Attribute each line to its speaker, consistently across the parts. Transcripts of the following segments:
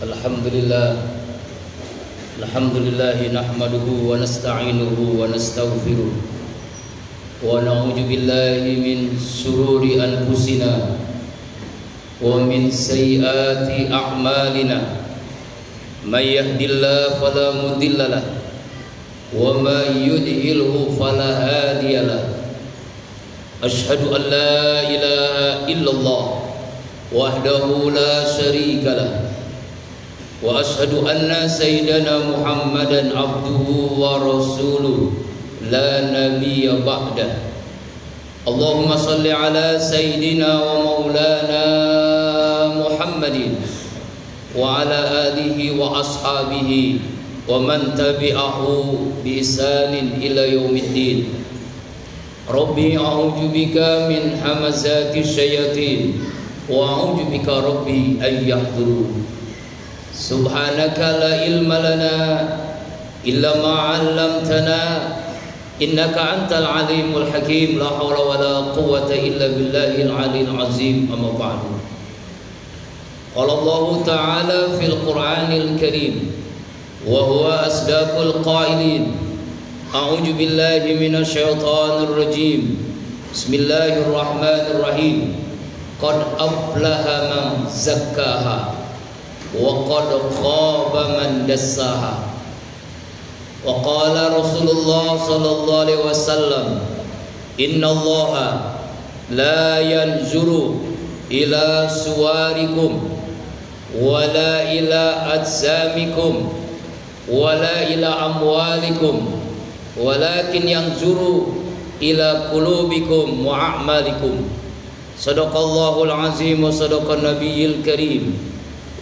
Speaker 1: Alhamdulillah nahmaduhu wa nasta'inuhu wa nastaghfiruh wa na'udzu billahi min shururi anfusina wa min sayyiati a'malina may yahdihillahu fala mudilla lahu wa may yudlilhu fala hadiya lahu. Asyhadu an la ilaha illallah wahdahu la syarika lahu wa ashhadu anna sayyidana Muhammadan abduhu wa rasuluh la nabiyya ba'dah. Allahumma salli ala sayyidina wa maulana Muhammadin wa ala alihi wa ashabihi wa man tabi'ahu bi ihsanin ila yaumiddin. Rabbi a'udzu bika min hamazati syayatin wa a'udzu bika rabbi an yahdurun. Subhanaka la ilma lana illa ma 'allamtana innaka antal alimul hakim. La haula wala quwwata illa billahil aliyil azim. Amma ba'du. Qala Allah ta'ala fil Qur'anil Karim wa huwa asdaqul qailin. A'udzu billahi minasy syaithanir rajim. Bismillahirrahmanirrahim. Qad aflaha man zakkaha wa qad khaba man dassaha. Wa qala Rasulullah sallallahu alaihi wasallam, innallaha la yanzuru ila suwarikum wala ila ajsamikum wala ila amwalikum walakin yanzuru ila qulubikum wa a'malikum. Sadaqallahul azim wa sadaqan nabiyil karim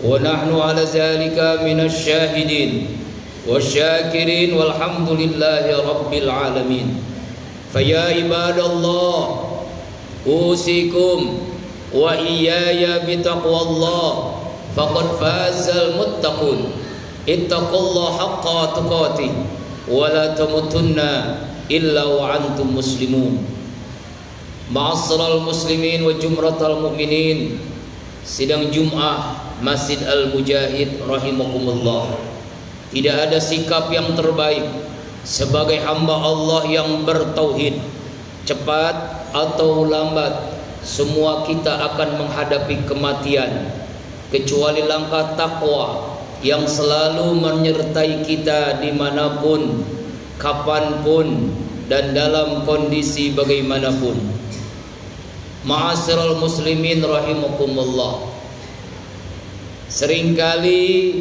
Speaker 1: wa nahnu ala zalika minasy syahidin wasyakirin walhamdulillahi rabbil alamin. Faya ibadallah usikum wa iyaya bitaqwallah faqad fazal muttaqun. Ittaqullaha haqqa tuqatih wa la tamutunna illa wa antum muslimun. Ma'asyiral muslimin wa jumratal mu'minin, sidang Jum'ah Masjid Al-Mujahid rahimakumullah. Tidak ada sikap yang terbaik sebagai hamba Allah yang bertauhid. Cepat atau lambat semua kita akan menghadapi kematian, kecuali langkah takwa yang selalu menyertai kita dimanapun, kapanpun, dan dalam kondisi bagaimanapun. Ma'asyiral muslimin rahimakumullah, seringkali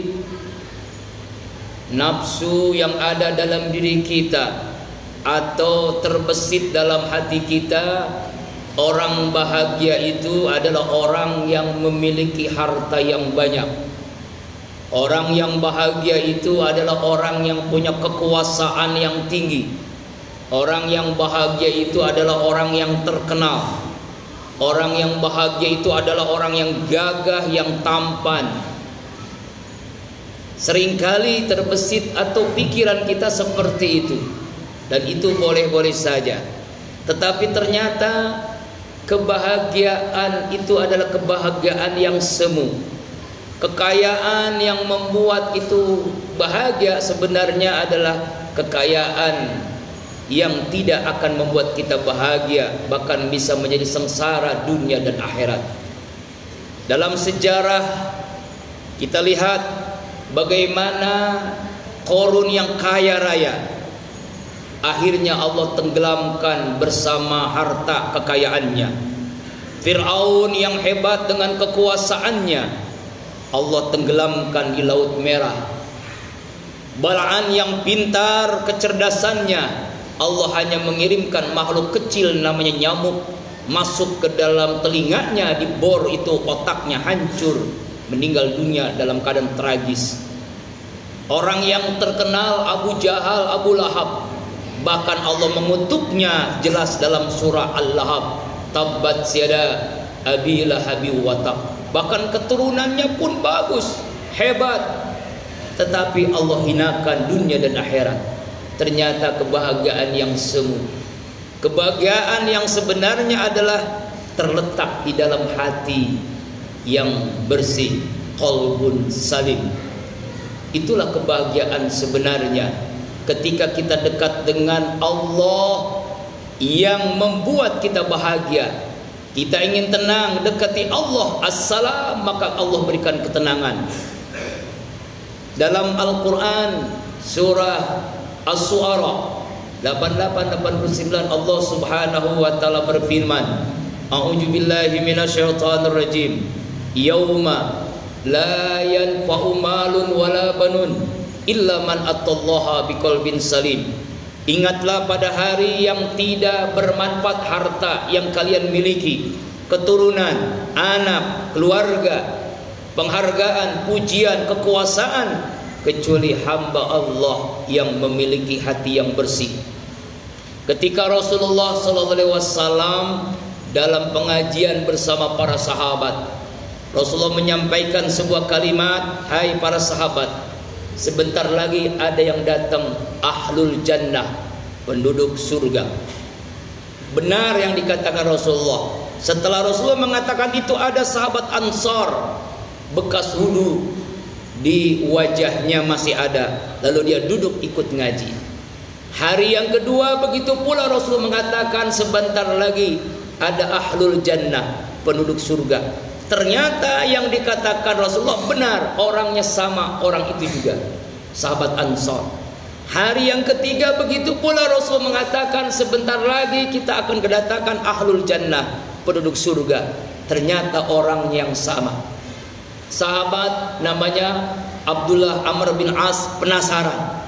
Speaker 1: nafsu yang ada dalam diri kita atau terbesit dalam hati kita, orang bahagia itu adalah orang yang memiliki harta yang banyak. Orang yang bahagia itu adalah orang yang punya kekuasaan yang tinggi. Orang yang bahagia itu adalah orang yang terkenal. Orang yang bahagia itu adalah orang yang gagah, yang tampan. Seringkali terbesit atau pikiran kita seperti itu, dan itu boleh-boleh saja. Tetapi ternyata kebahagiaan itu adalah kebahagiaan yang semu. Kekayaan yang membuat itu bahagia sebenarnya adalah kekayaan yang tidak akan membuat kita bahagia, bahkan bisa menjadi sengsara dunia dan akhirat. Dalam sejarah kita lihat bagaimana Qarun yang kaya raya, akhirnya Allah tenggelamkan bersama harta kekayaannya. Fir'aun yang hebat dengan kekuasaannya, Allah tenggelamkan di Laut Merah. Bal'an yang pintar kecerdasannya, Allah hanya mengirimkan makhluk kecil namanya nyamuk masuk ke dalam telinganya, dibor itu otaknya hancur, meninggal dunia dalam keadaan tragis. Orang yang terkenal Abu Jahal, Abu Lahab, bahkan Allah mengutuknya jelas dalam surah Al-Lahab, tabbat yada abi lahabi wa tab. Bahkan keturunannya pun bagus, hebat, tetapi Allah hinakan dunia dan akhirat. Ternyata kebahagiaan yang semu, kebahagiaan yang sebenarnya adalah terletak di dalam hati yang bersih. qalbun salim. Itulah kebahagiaan sebenarnya, ketika kita dekat dengan Allah yang membuat kita bahagia. Kita ingin tenang, dekati Allah as-salam, maka Allah berikan ketenangan. Dalam Al-Quran surah As-Su'ara 88-89 Allah Subhanahu wa taala berfirman, A'udzu billahi minasyaitonir rajim. Yauma la yanfa'u malun wala banun illa man atallaha biqalbin salim. Ingatlah pada hari yang tidak bermanfaat harta yang kalian miliki, keturunan, anak, keluarga, penghargaan, pujian, kekuasaan, kecuali hamba Allah yang memiliki hati yang bersih. Ketika Rasulullah SAW dalam pengajian bersama para sahabat, Rasulullah menyampaikan sebuah kalimat, hai para sahabat, sebentar lagi ada yang datang ahlul jannah, penduduk surga. Benar yang dikatakan Rasulullah. Setelah Rasulullah mengatakan itu, ada sahabat Ansar, bekas wudu di wajahnya masih ada, lalu dia duduk ikut ngaji. Hari yang kedua begitu pula Rasulullah mengatakan sebentar lagi ada ahlul jannah, penduduk surga. Ternyata yang dikatakan Rasulullah benar, orangnya sama orang itu juga, sahabat Ansar. Hari yang ketiga begitu pula Rasulullah mengatakan sebentar lagi kita akan kedatangan ahlul jannah, penduduk surga. Ternyata orang yang sama. Sahabat namanya Abdullah Amr bin As penasaran,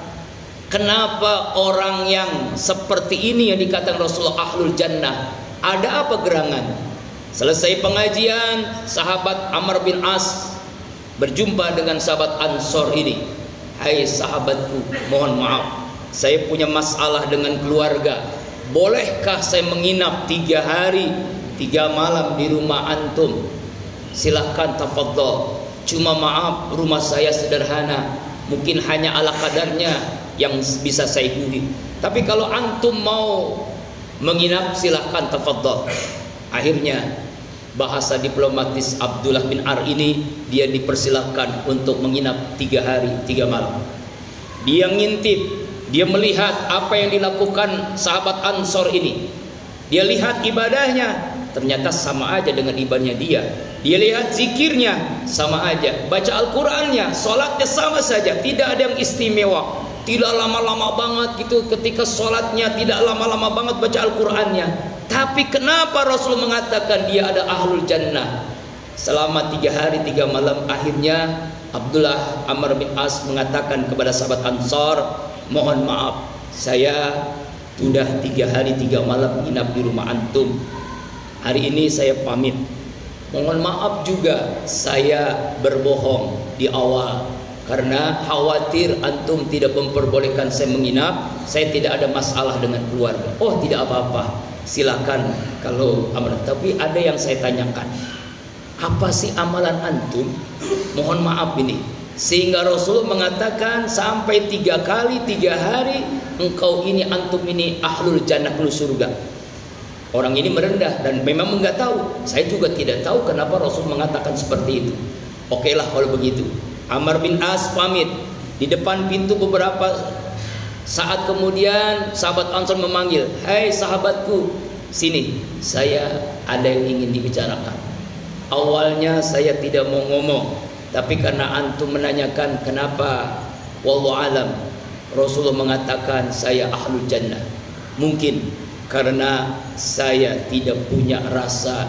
Speaker 1: kenapa orang yang seperti ini yang dikatakan Rasulullah ahlul jannah, ada apa gerangan? Selesai pengajian, sahabat Amr bin As berjumpa dengan sahabat Ansor ini. Hai sahabatku, mohon maaf, saya punya masalah dengan keluarga. Bolehkah saya menginap 3 hari 3 malam di rumah antum? Silahkan tafadhol. Cuma maaf, rumah saya sederhana, mungkin hanya ala kadarnya yang bisa saya ikuti. Tapi kalau antum mau menginap, silahkan tafadhol. Akhirnya bahasa diplomatis Abdullah bin Ar ini, dia dipersilahkan untuk menginap 3 hari 3 malam. Dia ngintip, dia melihat apa yang dilakukan sahabat Ansor ini. Dia lihat ibadahnya, ternyata sama aja dengan ibadahnya dia. Dia lihat zikirnya, sama aja. Baca Al-Qurannya, sholatnya sama saja, tidak ada yang istimewa. Tidak lama-lama banget gitu ketika sholatnya, tidak lama-lama banget baca Al-Qurannya. Tapi kenapa Rasul mengatakan dia ada ahlul jannah? Selama 3 hari 3 malam, akhirnya Abdullah Amr bin As mengatakan kepada sahabat Ansar, mohon maaf, saya sudah 3 hari 3 malam menginap di rumah antum. Hari ini saya pamit. Mohon maaf juga saya berbohong di awal, karena khawatir antum tidak memperbolehkan saya menginap. Saya tidak ada masalah dengan keluarga. Oh, tidak apa-apa, silakan kalau amalan. Tapi ada yang saya tanyakan, apa sih amalan antum? Mohon maaf ini. Sehingga Rasulullah mengatakan sampai 3 kali 3 hari engkau ini, antum ini ahlul jannah, penduduk surga. Orang ini merendah dan memang enggak tahu. Saya juga tidak tahu kenapa Rasul mengatakan seperti itu. Oke lah kalau begitu. Amr bin As pamit. Di depan pintu beberapa saat kemudian sahabat Ansar memanggil, hai sahabatku, sini, saya ada yang ingin dibicarakan. Awalnya saya tidak mau ngomong, tapi karena antum menanyakan kenapa, wallahu alam, Rasulullah mengatakan saya ahlul jannah. Mungkin karena saya tidak punya rasa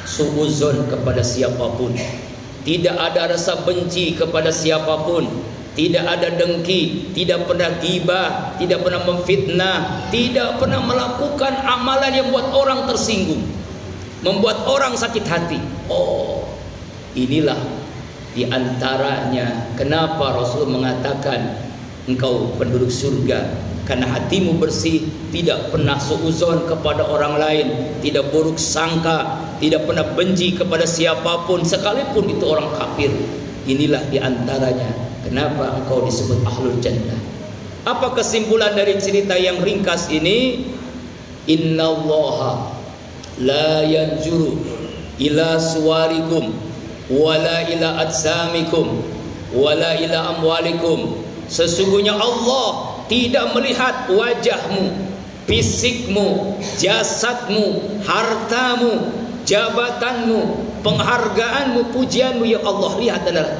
Speaker 1: suuzon kepada siapapun, tidak ada rasa benci kepada siapapun, tidak ada dengki, tidak pernah ghibah, tidak pernah memfitnah, tidak pernah melakukan amalan yang membuat orang tersinggung, membuat orang sakit hati. Oh, inilah diantaranya kenapa Rasul mengatakan engkau penduduk surga, karena hatimu bersih, tidak pernah suuzon kepada orang lain, tidak buruk sangka, tidak pernah benci kepada siapapun, sekalipun itu orang kafir. Inilah diantaranya kenapa engkau disebut ahlul jannah. Apa kesimpulan dari cerita yang ringkas ini? Innallaha la yanzuru ila suwarikum wala ila ajsamikum wala ila amwalikum. Sesungguhnya Allah tidak melihat wajahmu, fisikmu, jasadmu, hartamu, jabatanmu, penghargaanmu, pujianmu. Yang Allah lihat adalah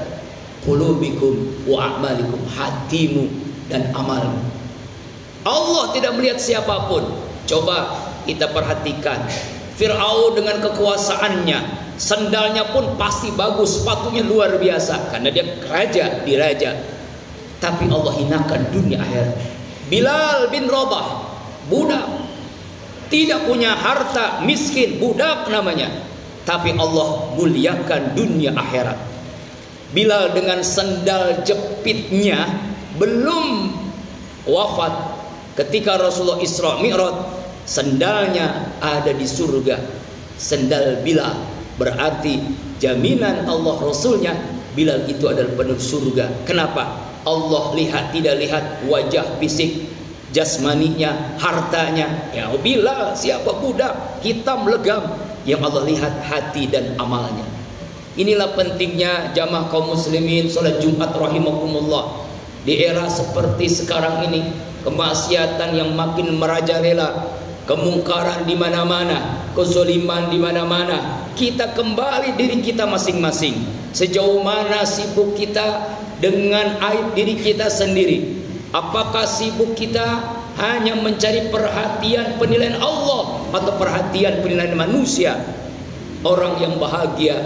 Speaker 1: qulubikum wa a'malikum, hatimu dan amalmu. Allah tidak melihat siapapun. Coba kita perhatikan Fir'aun dengan kekuasaannya, sendalnya pun pasti bagus, sepatunya luar biasa karena dia raja, diraja. Tapi Allah hinakan dunia akhirat. Bilal bin Rabah, budak, tidak punya harta, miskin, budak namanya, tapi Allah muliakan dunia akhirat. Bilal dengan sendal jepitnya belum wafat, ketika Rasulullah Isra Mi'raj, sendalnya ada di surga. Sendal Bilal berarti jaminan Allah Rasulnya, Bilal itu adalah penduduk surga. Kenapa? Allah lihat, tidak lihat wajah fisik jasmaninya, hartanya. Ya Bilal siapa, budak hitam legam. Yang Allah lihat hati dan amalnya. Inilah pentingnya jamaah kaum muslimin salat Jumat rahimakumullah. Di era seperti sekarang ini, kemaksiatan yang makin merajalela, kemungkaran di mana-mana, kezaliman di mana-mana. Kita kembali diri kita masing-masing. Sejauh mana sibuk kita dengan aib diri kita sendiri? Apakah sibuk kita hanya mencari perhatian penilaian Allah atau perhatian penilaian manusia? Orang yang bahagia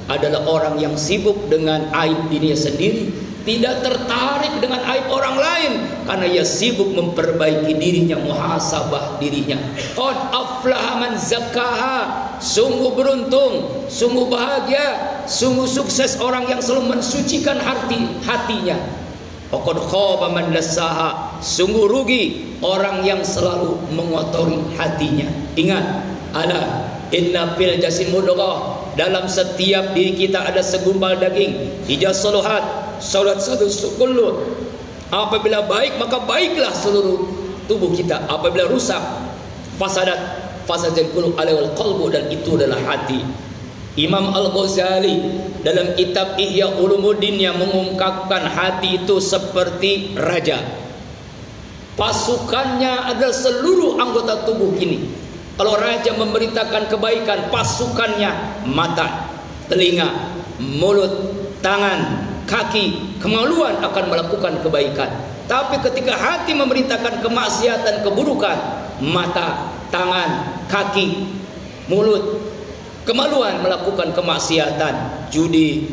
Speaker 1: adalah orang yang sibuk dengan aib dirinya sendiri, tidak tertarik dengan aib orang lain, karena ia sibuk memperbaiki dirinya, muhasabah dirinya. Qad aflaha man zakkaha, sungguh beruntung, sungguh bahagia, sungguh sukses orang yang selalu mensucikan hatinya. Wa qad khaba man dassaha, sungguh rugi orang yang selalu mengotori hatinya. Ingat, ala inna fil jasad mudghah, dalam setiap diri kita ada segumpal daging. Idza saluhat salat satu kullu, apabila baik maka baiklah seluruh tubuh kita. Apabila rusak fasadul qulub alal qalbu, dan itu adalah hati. Imam Al-Ghazali dalam kitab Ihya Ulumuddin yang mengungkapkan hati itu seperti raja. Pasukannya adalah seluruh anggota tubuh ini. Kalau raja memerintahkan kebaikan, pasukannya mata, telinga, mulut, tangan, kaki, kemaluan akan melakukan kebaikan. Tapi ketika hati memerintahkan kemaksiatan, keburukan, mata, tangan, kaki, mulut, kemaluan melakukan kemaksiatan, judi,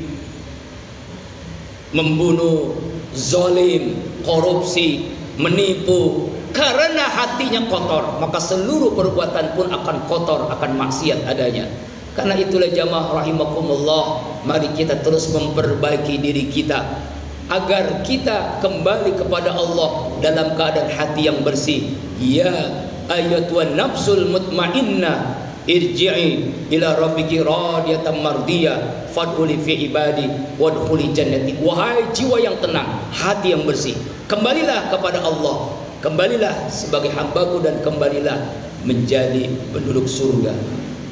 Speaker 1: membunuh, zalim, korupsi, menipu. Karena hatinya kotor, maka seluruh perbuatan pun akan kotor, akan maksiat adanya. Karena itulah jamaah rahimakumullah, mari kita terus memperbaiki diri kita agar kita kembali kepada Allah dalam keadaan hati yang bersih. Ya ayyatuhan nafsul mutmainnah, irji'i ila rabbiki radiyatan mardiyah fadkhuli fi ibadi wadkhuli jannati. Wahai jiwa yang tenang, hati yang bersih, kembalilah kepada Allah, kembalilah sebagai hambaku, dan kembalilah menjadi penduduk surga.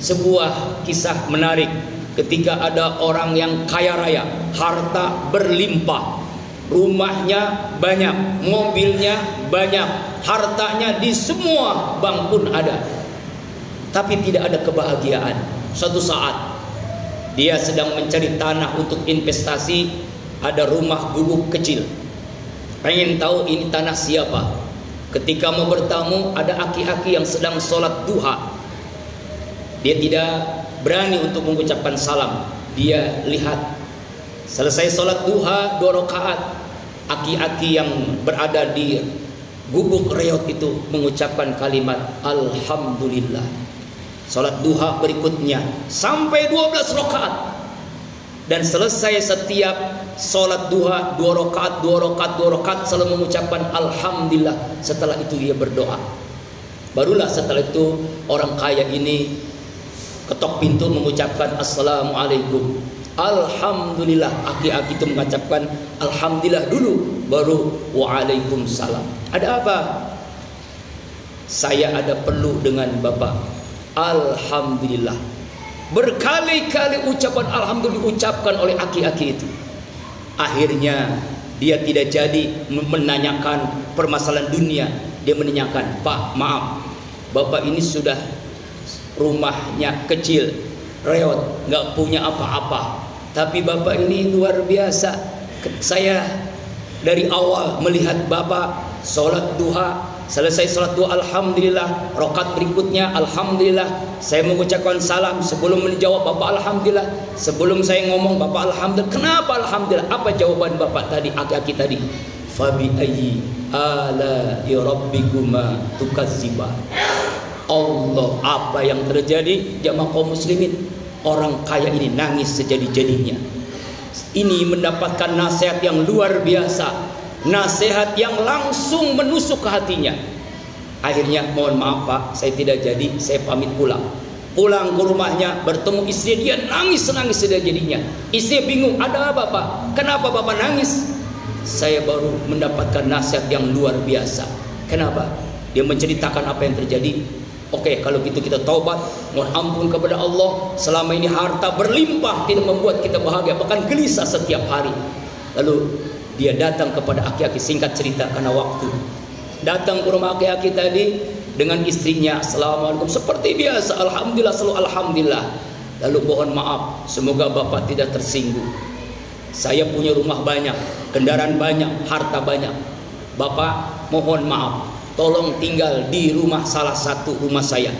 Speaker 1: Sebuah kisah menarik ketika ada orang yang kaya raya, harta berlimpah, rumahnya banyak, mobilnya banyak, hartanya di semua bank pun ada, tapi tidak ada kebahagiaan. Suatu saat dia sedang mencari tanah untuk investasi, ada rumah gubuk kecil, pengen tahu ini tanah siapa. Ketika mau bertamu, ada aki-aki yang sedang sholat duha. Dia tidak berani untuk mengucapkan salam. Dia lihat, selesai sholat duha 2 rakaat, aki-aki yang berada di gubuk reot itu mengucapkan kalimat Alhamdulillah. Sholat duha berikutnya sampai 12 rakaat. Dan selesai setiap sholat duha 2 rakaat, 2 rakaat, 2 rakaat selalu mengucapkan Alhamdulillah. Setelah itu dia berdoa. Barulah setelah itu orang kaya ini ketok pintu mengucapkan Assalamualaikum. Alhamdulillah. Aki-aki itu mengucapkan Alhamdulillah dulu, baru Waalaikumsalam. Ada apa? Saya ada perlu dengan Bapak. Alhamdulillah. Berkali-kali ucapan alhamdulillah diucapkan oleh aki-aki itu. Akhirnya dia tidak jadi menanyakan permasalahan dunia. Dia menanyakan, "Pak, maaf, Bapak ini sudah rumahnya kecil, reot, nggak punya apa-apa. Tapi Bapak ini luar biasa. Saya dari awal melihat Bapak sholat duha, selesai sholat duha alhamdulillah, rakaat berikutnya alhamdulillah, saya mengucapkan salam, sebelum menjawab Bapak alhamdulillah, sebelum saya ngomong Bapak alhamdulillah." Kenapa alhamdulillah? Apa jawaban Bapak tadi, aki-aki tadi? "Fabi ayyi ala rabbikuma tukadziban." Allah, apa yang terjadi jamaah kaum muslimin? Orang kaya ini nangis sejadi-jadinya. Ini mendapatkan nasihat yang luar biasa, nasihat yang langsung menusuk ke hatinya. Akhirnya, "Mohon maaf Pak, saya tidak jadi, saya pamit pulang." Pulang ke rumahnya, bertemu istri, dia nangis sejadi-jadinya. Istri bingung, "Ada apa Pak? Kenapa Bapak nangis?" "Saya baru mendapatkan nasihat yang luar biasa." "Kenapa?" Dia menceritakan apa yang terjadi. "Oke, kalau gitu kita taubat, mohon ampun kepada Allah. Selama ini harta berlimpah tidak membuat kita bahagia, bahkan gelisah setiap hari." Lalu dia datang kepada aki-aki, singkat cerita karena waktu. Datang ke rumah aki-aki tadi dengan istrinya, "Assalamualaikum." Seperti biasa, alhamdulillah, selalu alhamdulillah. Lalu, "Mohon maaf, semoga Bapak tidak tersinggung. Saya punya rumah banyak, kendaraan banyak, harta banyak. Bapak mohon maaf, tolong tinggal di rumah salah satu rumah saya.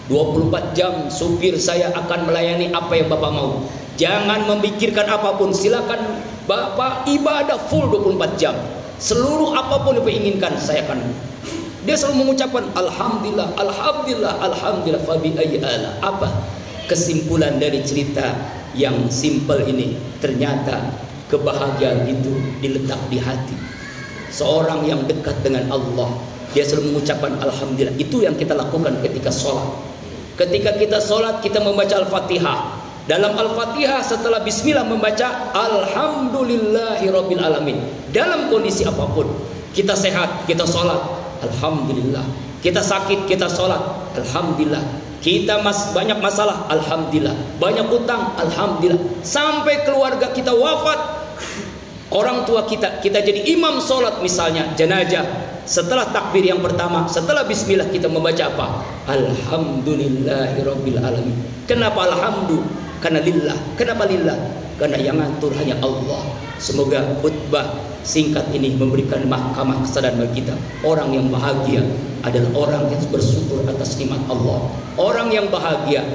Speaker 1: 24 jam supir saya akan melayani apa yang Bapak mau. Jangan memikirkan apapun, silakan Bapak ibadah full 24 jam. Seluruh apapun yang diinginkan saya akan." Dia selalu mengucapkan alhamdulillah, alhamdulillah, alhamdulillah. Fabi ayyi ala. Apa kesimpulan dari cerita yang simpel ini? Ternyata kebahagiaan itu diletak di hati. Seorang yang dekat dengan Allah, dia selalu mengucapkan alhamdulillah. Itu yang kita lakukan ketika sholat. Ketika kita sholat, kita membaca Al-Fatihah. Dalam Al-Fatihah setelah bismillah membaca alhamdulillahirabbil alamin. Dalam kondisi apapun, kita sehat, kita sholat, alhamdulillah. Kita sakit, kita sholat, alhamdulillah. Kita banyak masalah, alhamdulillah. Banyak utang, alhamdulillah. Sampai keluarga kita wafat, orang tua kita jadi imam sholat misalnya jenazah. Setelah takbir yang pertama, setelah bismillah kita membaca apa? Alhamdulillahirabbil alamin. Kenapa alhamdulillah? Karena lillah. Kenapa lillah? Karena yang ngatur hanya Allah. Semoga khutbah singkat ini memberikan mahkamah kesadaran bagi kita. Orang yang bahagia adalah orang yang bersyukur atas nikmat Allah. Orang yang bahagia,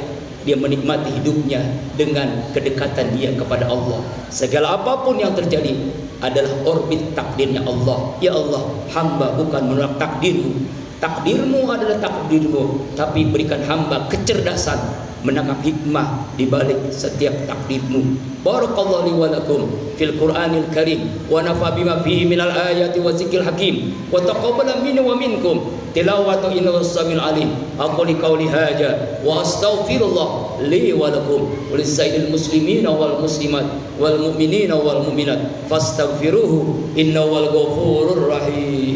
Speaker 1: dia menikmati hidupnya dengan kedekatan dia kepada Allah. Segala apapun yang terjadi adalah orbit takdirnya Allah. Ya Allah, hamba bukan menolak takdirmu. Takdirmu adalah takdirmu, tapi berikan hamba kecerdasan menangkap hikmah di balik setiap takdirmu. Barakallahu li wa lakum fil Qur'anil Karim wa nafa bima fihi minal ayati wa zikril hakim wa taqabbala minni wa minkum tilawatu innahu samil alim. Aku li qauli hadza wa astaghfirullah li wa lakum wa lisairil muslimina wal muslimat wal mu'minina wal mu'minat fastaghfiruhu innahu wal ghafurur rahim.